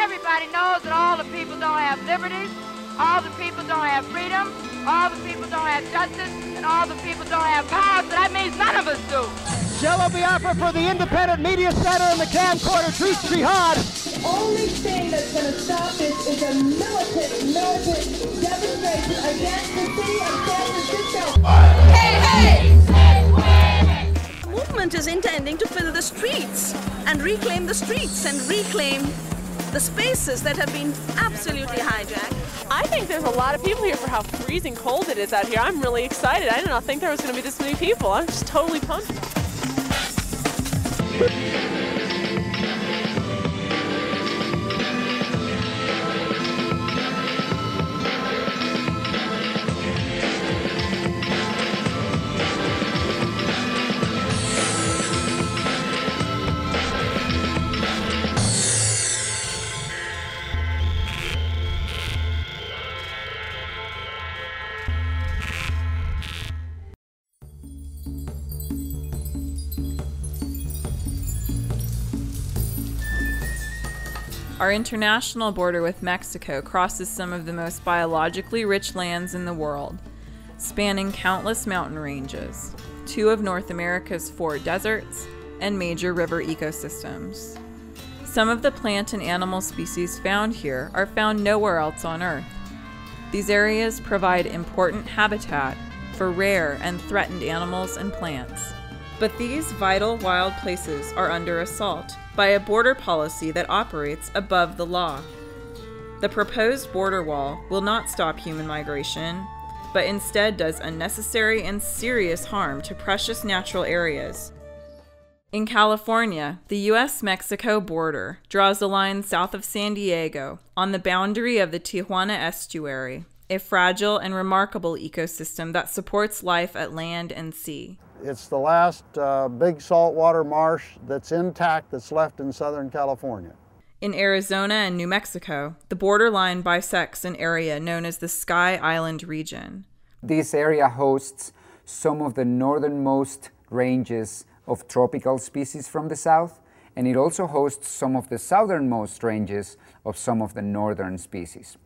Everybody knows that all the people don't have liberties, all the people don't have freedom, all the people don't have justice, and all the people don't have power, so that means none of us do. Jello Biafra for the Independent Media Center and the camcorder, Trees Jihad. The only thing that's going to stop this is a militant demonstration against the city of San Francisco. Hey, hey! The movement is intending to fill the streets and reclaim the streets and reclaim the spaces that have been absolutely hijacked. I think there's a lot of people here for how freezing cold it is out here. I'm really excited. I did not think there was going to be this many people. I'm just totally pumped. Our international border with Mexico crosses some of the most biologically rich lands in the world, spanning countless mountain ranges, 2 of North America's 4 deserts, and major river ecosystems. Some of the plant and animal species found here are found nowhere else on Earth. These areas provide important habitat for rare and threatened animals and plants. But these vital wild places are under assault by a border policy that operates above the law. The proposed border wall will not stop human migration, but instead does unnecessary and serious harm to precious natural areas. In California, the U.S.-Mexico border draws a line south of San Diego on the boundary of the Tijuana estuary, a fragile and remarkable ecosystem that supports life at land and sea. It's the last big saltwater marsh that's intact that's left in Southern California. In Arizona and New Mexico, the borderline bisects an area known as the Sky Island region. This area hosts some of the northernmost ranges of tropical species from the south, and it also hosts some of the southernmost ranges of some of the northern species.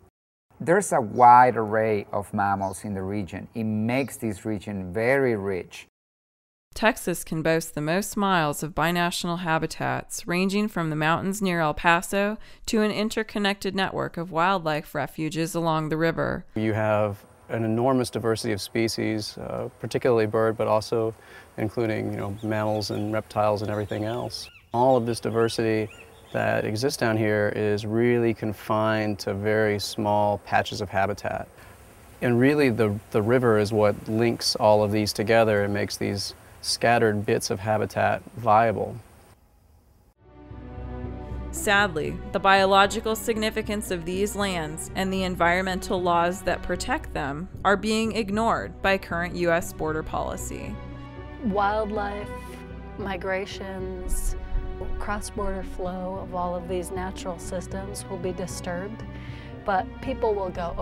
There's a wide array of mammals in the region. It makes this region very rich. Texas can boast the most miles of binational habitats, ranging from the mountains near El Paso to an interconnected network of wildlife refuges along the river. You have an enormous diversity of species, particularly bird, but also including mammals and reptiles and everything else. All of this diversity that exists down here is really confined to very small patches of habitat. And really the river is what links all of these together and makes these scattered bits of habitat viable. Sadly, the biological significance of these lands and the environmental laws that protect them are being ignored by current U.S. border policy. Wildlife, migrations, cross-border flow of all of these natural systems will be disturbed, but people will go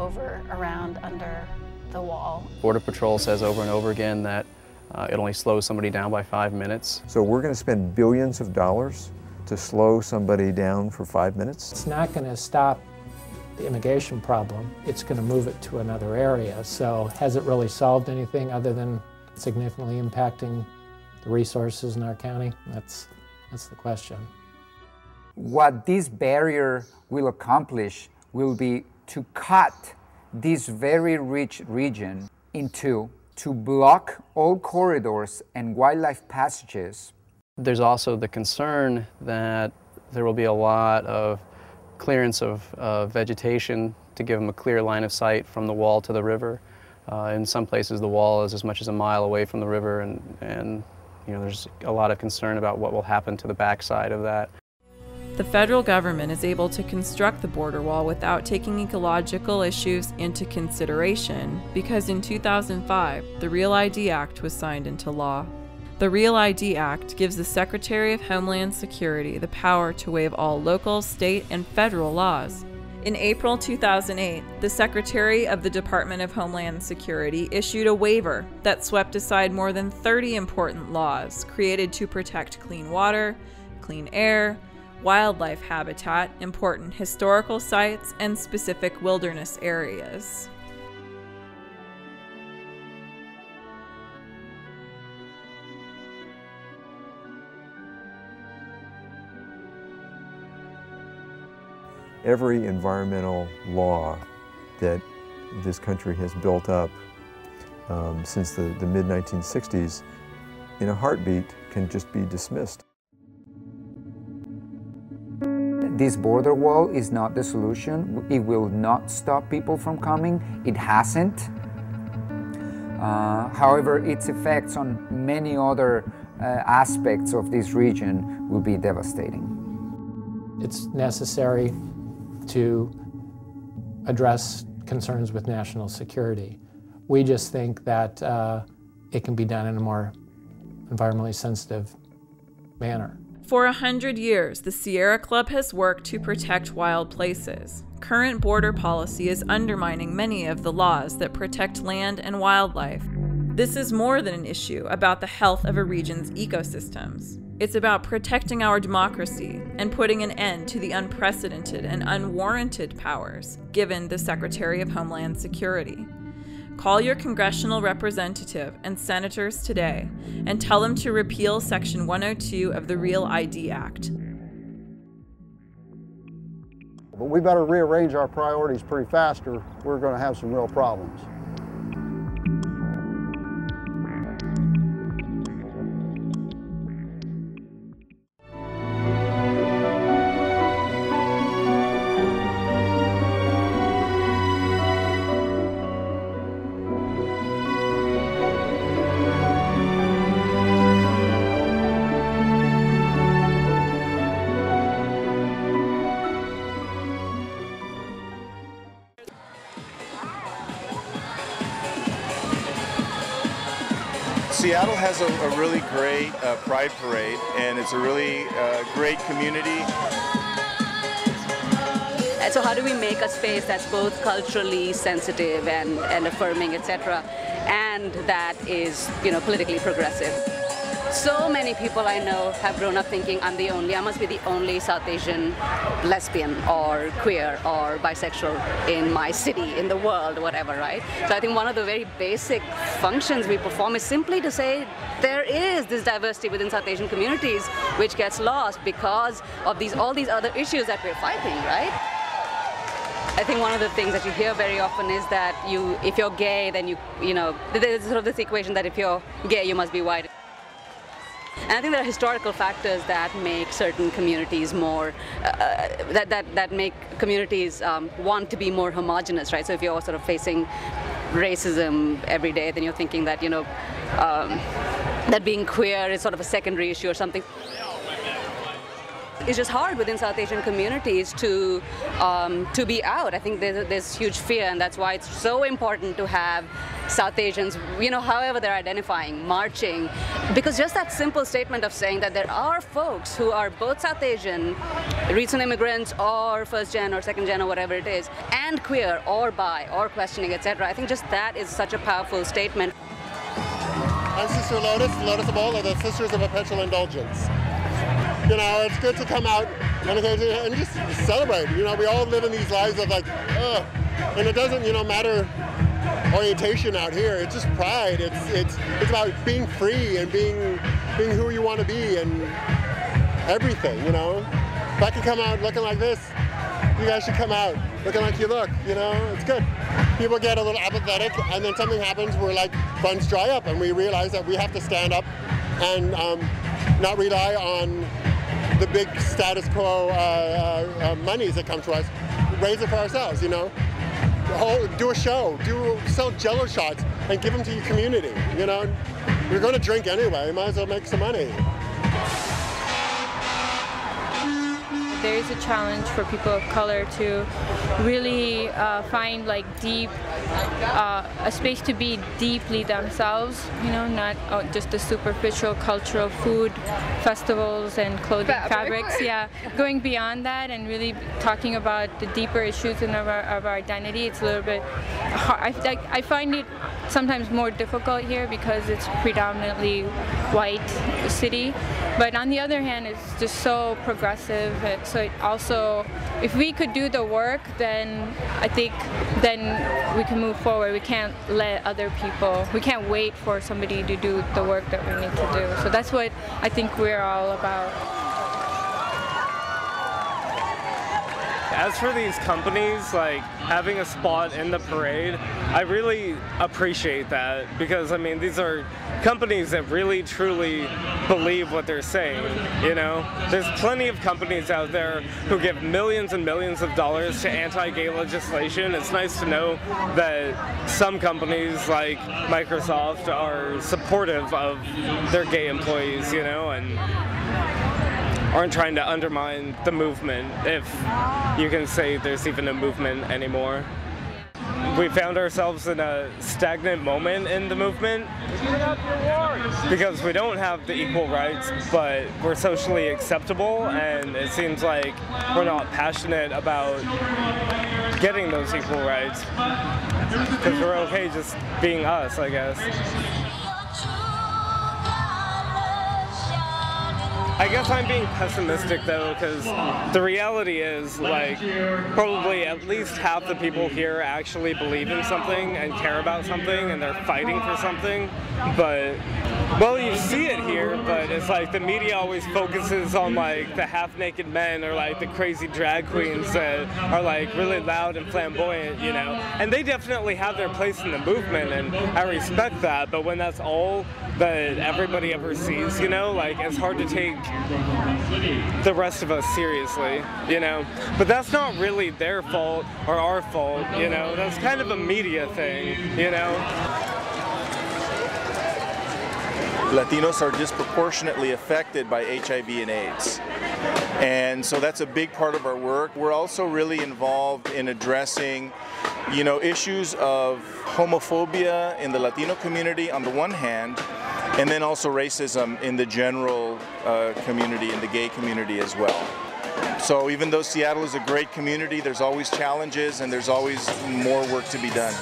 around under the wall. Border Patrol says over and over again that it only slows somebody down by 5 minutes. So we're going to spend billions of dollars to slow somebody down for 5 minutes? It's not going to stop the immigration problem. It's going to move it to another area. So has it really solved anything other than significantly impacting the resources in our county? That's the question. What this barrier will accomplish will be to cut this very rich region in two, to block all corridors and wildlife passages. There's also the concern that there will be a lot of clearance of vegetation to give them a clear line of sight from the wall to the river. In some places the wall is as much as a mile away from the river, and there's a lot of concern about what will happen to the backside of that. The federal government is able to construct the border wall without taking ecological issues into consideration because in 2005, the Real ID Act was signed into law. The Real ID Act gives the Secretary of Homeland Security the power to waive all local, state, and federal laws. In April 2008, the Secretary of the Department of Homeland Security issued a waiver that swept aside more than 30 important laws created to protect clean water, clean air, wildlife habitat, important historical sites, and specific wilderness areas. Every environmental law that this country has built up since the mid-1960s, in a heartbeat, can just be dismissed. This border wall is not the solution. It will not stop people from coming. It hasn't. However, its effects on many other aspects of this region will be devastating. It's necessary to address concerns with national security. We just think that it can be done in a more environmentally sensitive manner. For 100 years, the Sierra Club has worked to protect wild places. Current border policy is undermining many of the laws that protect land and wildlife. This is more than an issue about the health of a region's ecosystems. It's about protecting our democracy and putting an end to the unprecedented and unwarranted powers given the Secretary of Homeland Security. Call your congressional representative and senators today and tell them to repeal Section 102 of the Real ID Act. But we better rearrange our priorities pretty fast or we're going to have some real problems. Seattle has a really great Pride Parade, and it's a really great community. And so how do we make a space that's both culturally sensitive and affirming, etc., and that is, politically progressive? So many people I know have grown up thinking I must be the only South Asian lesbian or queer or bisexual in my city, in the world, whatever, right? So I think one of the very basic functions we perform is simply to say there is this diversity within South Asian communities which gets lost because of all these other issues that we're fighting, right? I think one of the things that you hear very often is that if you're gay, then there's sort of this equation that if you're gay, you must be white. And I think there are historical factors that make certain communities more, that make communities want to be more homogenous, right? So if you're sort of facing racism every day, then you're thinking that, that being queer is sort of a secondary issue or something. It's just hard within South Asian communities to be out. I think there's huge fear, and that's why it's so important to have South Asians, however they're identifying, marching, because just that simple statement of saying that there are folks who are both South Asian, recent immigrants, or first gen or second gen or whatever it is, and queer or bi or questioning, etc. I think just that is such a powerful statement. I'm Sister Lotus of all, or the Sisters of Perpetual Indulgence. It's good to come out and just celebrate. We all live in these lives of and it doesn't, matter orientation out here. It's just pride. It's about being free and being who you want to be and everything. If I could come out looking like this, you guys should come out looking like you look. It's good. People get a little apathetic, and then something happens where funds dry up, and we realize that we have to stand up and not rely on the big status quo monies that come to us. Raise it for ourselves, do a show, sell Jello shots and give them to your community, You're going to drink anyway, might as well make some money. There is a challenge for people of color to really find deep, a space to be deeply themselves, not just the superficial cultural food, festivals and clothing fabrics. Yeah, going beyond that and really talking about the deeper issues of our identity. It's a little bit hard. I find it sometimes more difficult here because it's predominantly white city. But on the other hand, it's just so progressive. So it also, if we could do the work, then I think then we can move forward. We can't let other people, we can't wait for somebody to do the work that we need to do. So that's what I think we're all about. As for these companies, like having a spot in the parade, I really appreciate that because, I mean, these are companies that really truly believe what they're saying, you know? There's plenty of companies out there who give millions and millions of dollars to anti-gay legislation. It's nice to know that some companies like Microsoft are supportive of their gay employees, you know, and aren't trying to undermine the movement, if you can say there's even a movement anymore. We found ourselves in a stagnant moment in the movement because we don't have the equal rights, but we're socially acceptable, and it seems like we're not passionate about getting those equal rights because we're okay just being us, I guess. I guess I'm being pessimistic though, because the reality is, like, probably at least half the people here actually believe in something and care about something and they're fighting for something. But, well, you see it here, but it's like the media always focuses on like the half-naked men or like the crazy drag queens that are like really loud and flamboyant, you know. And they definitely have their place in the movement, and I respect that, but when that's all that everybody ever sees, you know, like, it's hard to take the rest of us seriously, you know. But that's not really their fault or our fault, you know. That's kind of a media thing, you know. Latinos are disproportionately affected by HIV and AIDS. And so that's a big part of our work. We're also really involved in addressing, you know, issues of homophobia in the Latino community on the one hand, and then also racism in the general community, in the gay community as well. So even though Seattle is a great community, there's always challenges and there's always more work to be done.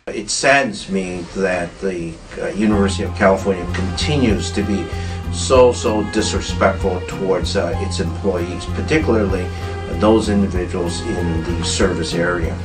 It saddens me that the University of California continues to be so disrespectful towards its employees, particularly those individuals in the service area.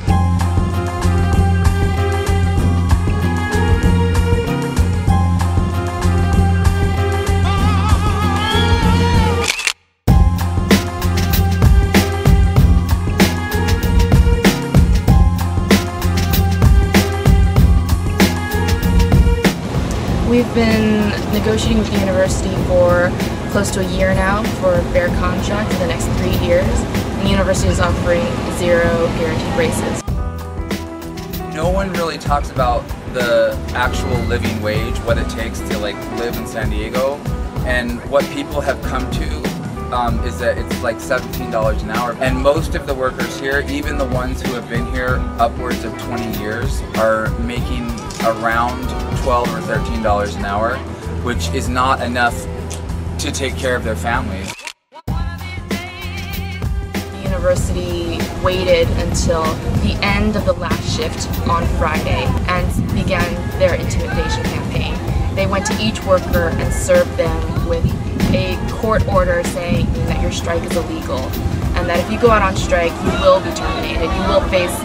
We've been negotiating with the university for close to a year now for a fair contract for the next 3 years, and the university is offering 0 guaranteed raises. No one really talks about the actual living wage, what it takes to like live in San Diego, and what people have come to is that it's like $17 an hour. And most of the workers here, even the ones who have been here upwards of 20 years, are making around $12 or $13 an hour, which is not enough to take care of their families. The university waited until the end of the last shift on Friday and began their intimidation campaign. They went to each worker and served them with a court order saying that your strike is illegal and that if you go out on strike, you will be terminated, you will face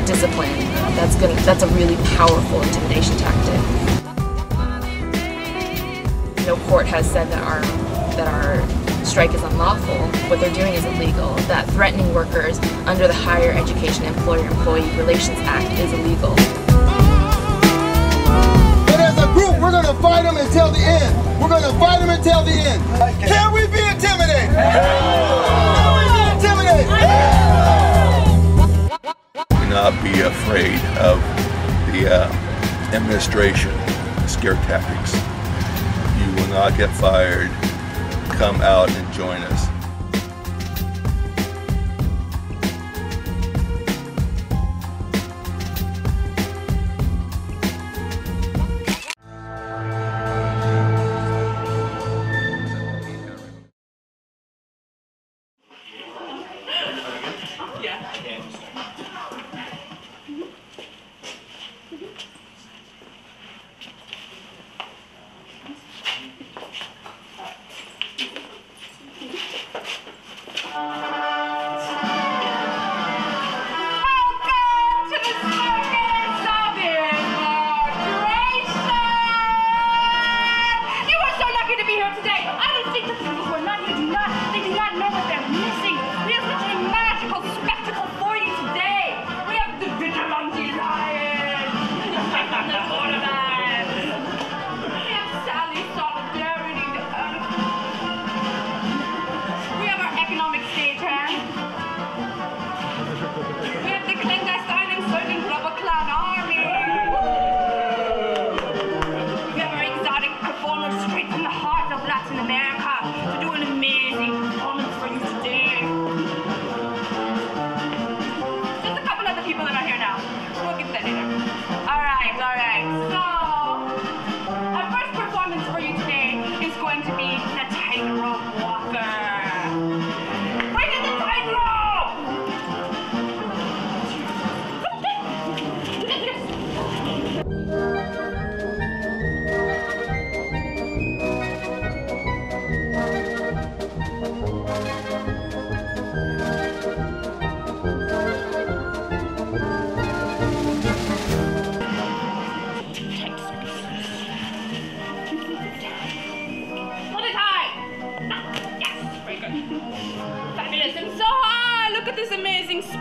discipline. That's a really powerful intimidation tactic. No court has said that our strike is unlawful. What they're doing is illegal. That threatening workers under the Higher Education Employer-Employee Relations Act is illegal. But as a group, we're going to fight them until the end. We're going to fight them until the end. Can we be intimidated? Can we be intimidated? Do not be afraid of the administration scare tactics. You will not get fired. Come out and join us.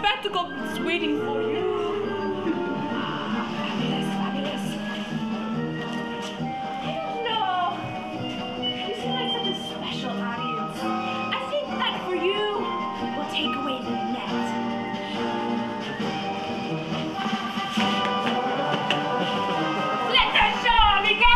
spectacle is waiting for you. Fabulous, fabulous. I don't know. You seem like such a special audience. I think that for you, we'll take away the net. Let the show begin!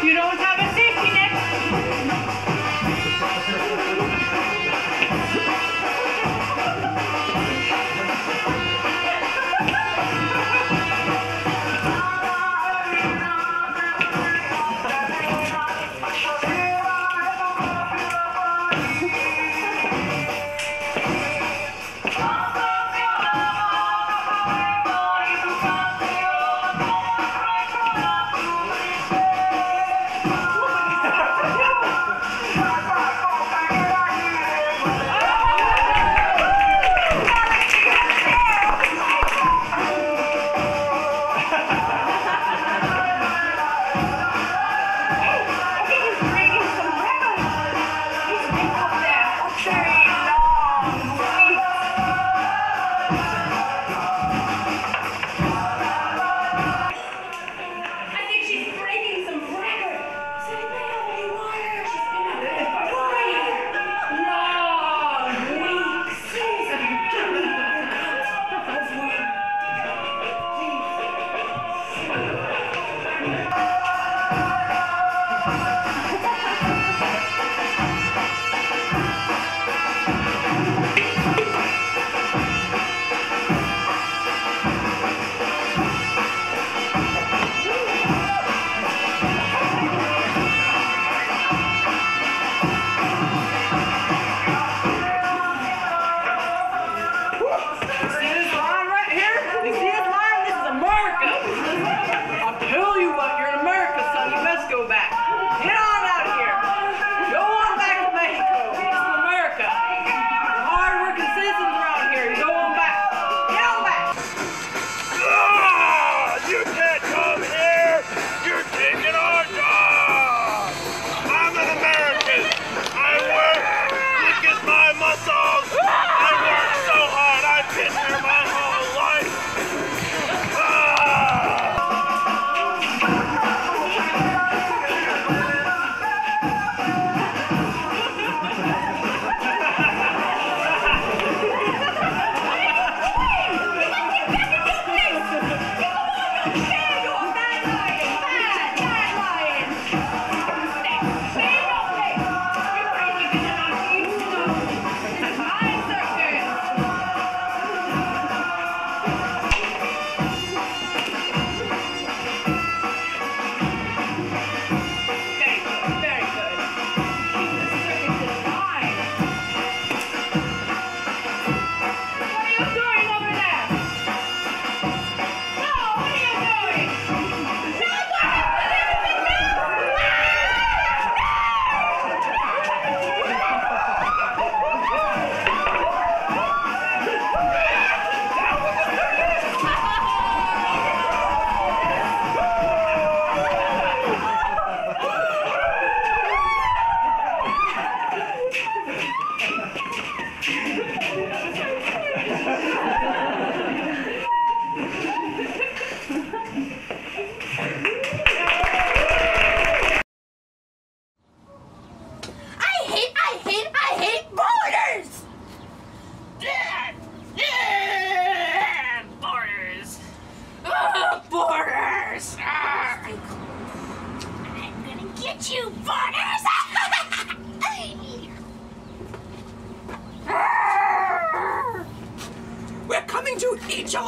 You don't have a safety net.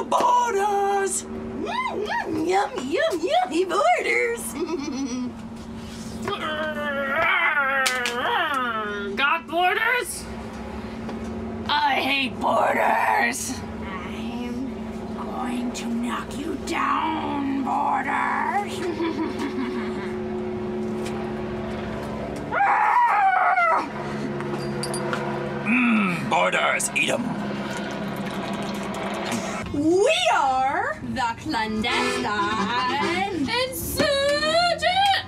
Borders! Yummy, yummy borders! Got borders? I hate borders! I'm going to knock you down, borders! Borders, eat 'em! We are the clandestine insurgent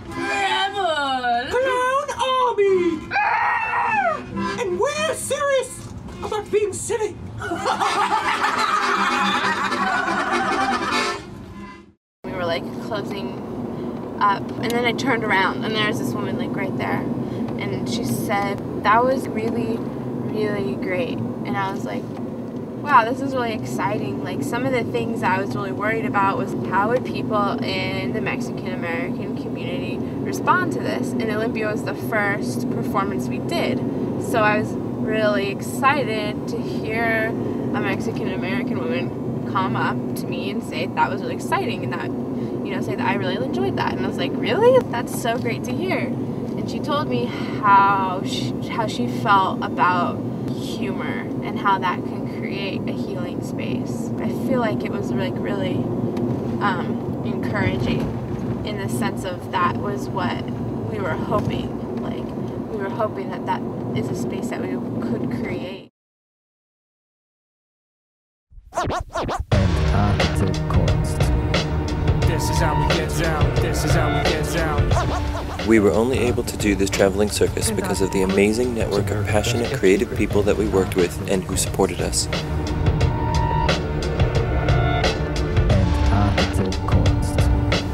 rebel Clown Army! And we're serious about being silly! We were like closing up, and then I turned around, and there's this woman like right there, and she said, "That was really, really great." And I was like, wow, this is really exciting. Like, some of the things I was really worried about was how would people in the Mexican American community respond to this? And Olympia was the first performance we did. So I was really excited to hear a Mexican American woman come up to me and say that was really exciting, and that, you know, say that I really enjoyed that. And I was like, really? That's so great to hear. And she told me how she felt about humor and how that can create a healing space. I feel like it was like really encouraging in the sense of that was what we were hoping. Like, we were hoping that that is a space that we could create. This is how we get down. This is how we get down. We were only able to do this traveling circus because of the amazing network of passionate, creative people that we worked with and who supported us.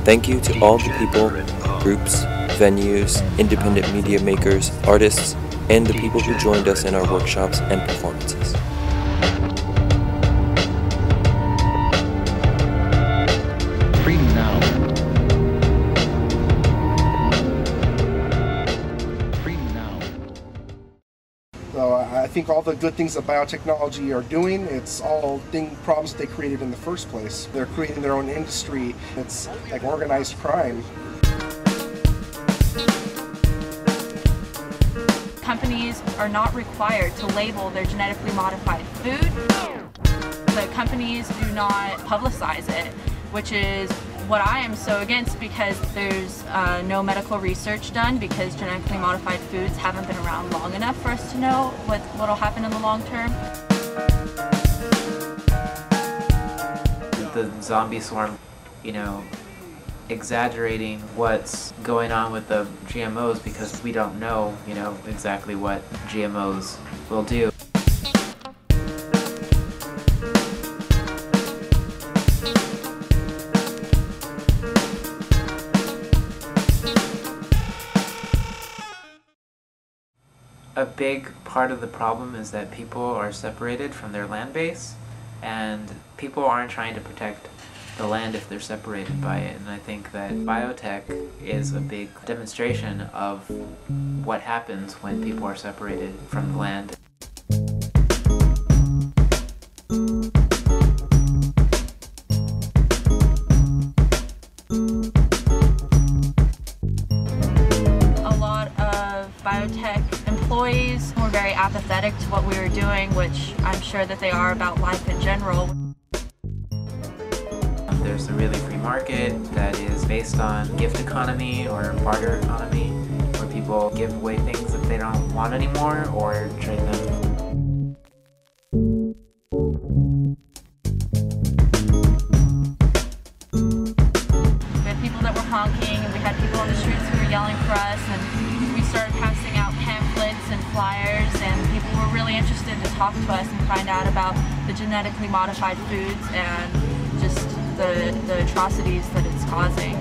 Thank you to all the people, groups, venues, independent media makers, artists, and the people who joined us in our workshops and performances. Freedom now. So I think all the good things that biotechnology are doing, it's all problems they created in the first place. They're creating their own industry. It's like organized crime. Companies are not required to label their genetically modified food. The companies do not publicize it, which is what I am so against, because there's no medical research done, because genetically modified foods haven't been around long enough for us to know what'll happen in the long term. The zombie swarm, you know, exaggerating what's going on with the GMOs because we don't know, you know, exactly what GMOs will do. A big part of the problem is that people are separated from their land base, and people aren't trying to protect the land if they're separated by it. And I think that biotech is a big demonstration of what happens when people are separated from the land. A lot of biotech employees were very apathetic to what we were doing, which I'm sure that they are about life in general. There's a really free market that is based on gift economy or barter economy, where people give away things that they don't want anymore or trade them. We had people that were honking, and we had people on the streets who were yelling for us, and we started passing out pamphlets and flyers, and people were really interested to talk to us and find out about the genetically modified foods and just the atrocities that it's causing.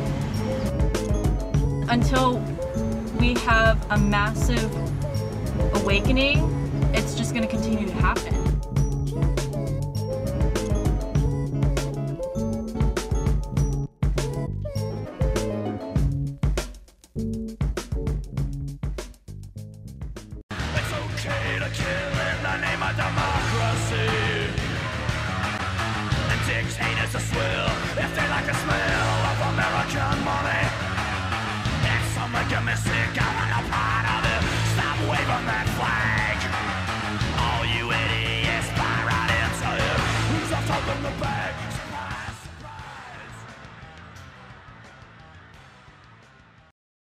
Until we have a massive awakening, it's just going to continue to happen. It's okay to kill in the name of democracy. from the back.